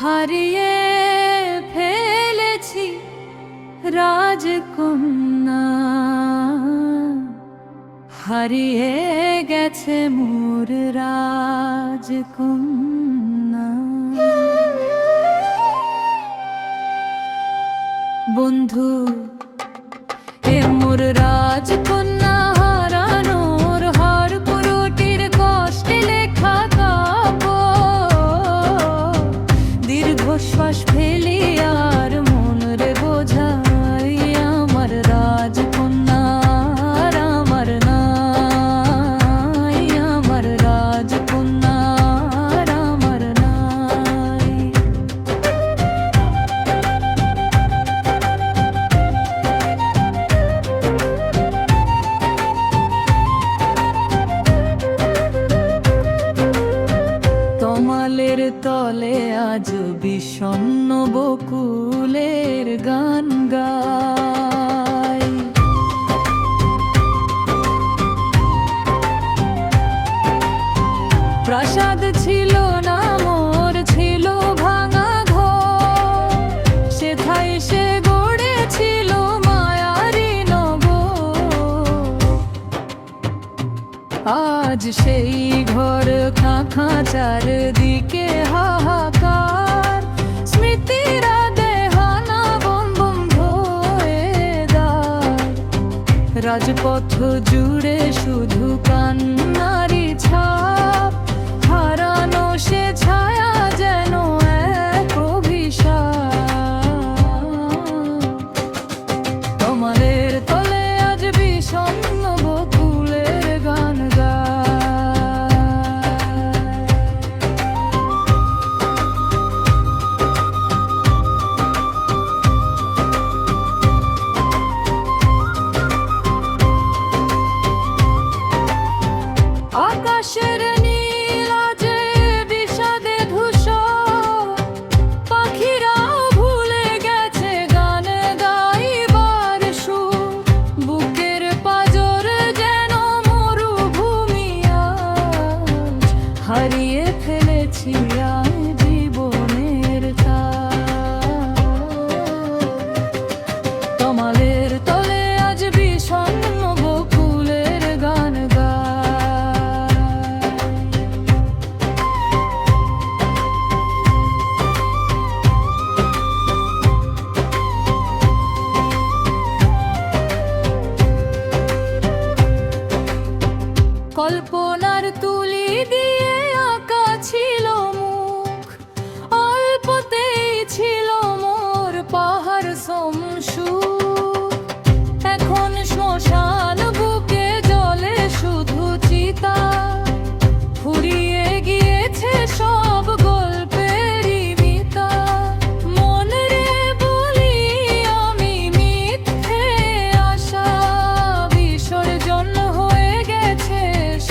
হারিয়ে ফেলেছি রাজকন্যা, হারিয়ে গেছে মোর রাজকন্যা। বন্ধু এ মোর রাজকন্যা হারানোর হার পুরোটির কষ্টে লেখা কাব্য। দীর্ঘশ্বাস ফেলি আর মনের বোঝাই আমার রাজকন্যা আমার নাই, আমার রাজকন্যা আমার নাই। তমালের তলে আজ বিষণ্ণ বকুলের গান গাই। প্রাসাদ ছিল না মোর, ছিল ভাঙা ঘর, সেথায় সে গড়েছিল মায়ারি নগর। আজ সেই ঘর খাঁ চারদিকে হাহাকার, স্মৃতিরা দেহানা বম বম ধোয়ে দার। রাজপথ জুড়ে শুধু কান্নারি ছাপ, হারানো সে ছায়া যেন এক অভিশাপ। তমালের তলে আজ বিষণ্ণ বকুলের গান আকাশের নীল আজে বিষাদে ধূসর, পাখিরাও ভুলে গেছে গান গাইবার সুর। বুকের পাজর যেন মরুভূমি আজ, হারিয়ে ফেলেছি আজ জীবনের তার। তমালের তলে আজ বিষণ্ণ বকুলের গান কল্পনার তুলি দিয়ে আঁকা ছিল মুখ, অল্পতেই ছিল মোর পাহাড় সমসুখ। এখন শ্মশান বুকে জলে শুধু চিতা, ফুরিয়ে গিয়েছে সব গল্পেরই মিতা। মন রে বলি আমি মিথ্যে আশা, বিসর্জন হয়ে গেছে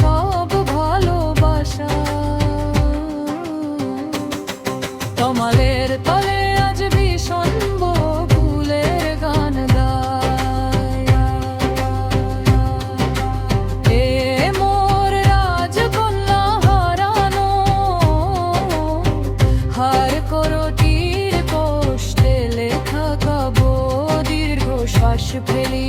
সব ভালোবাসা। তমালের তলে আজ বিষণ্ণ বকুলের গান গাই। এ মোর রাজকন্যা হারানো, হার করটির কষ্টে লেখা কাব্য। দীর্ঘশ্বাস ফেলি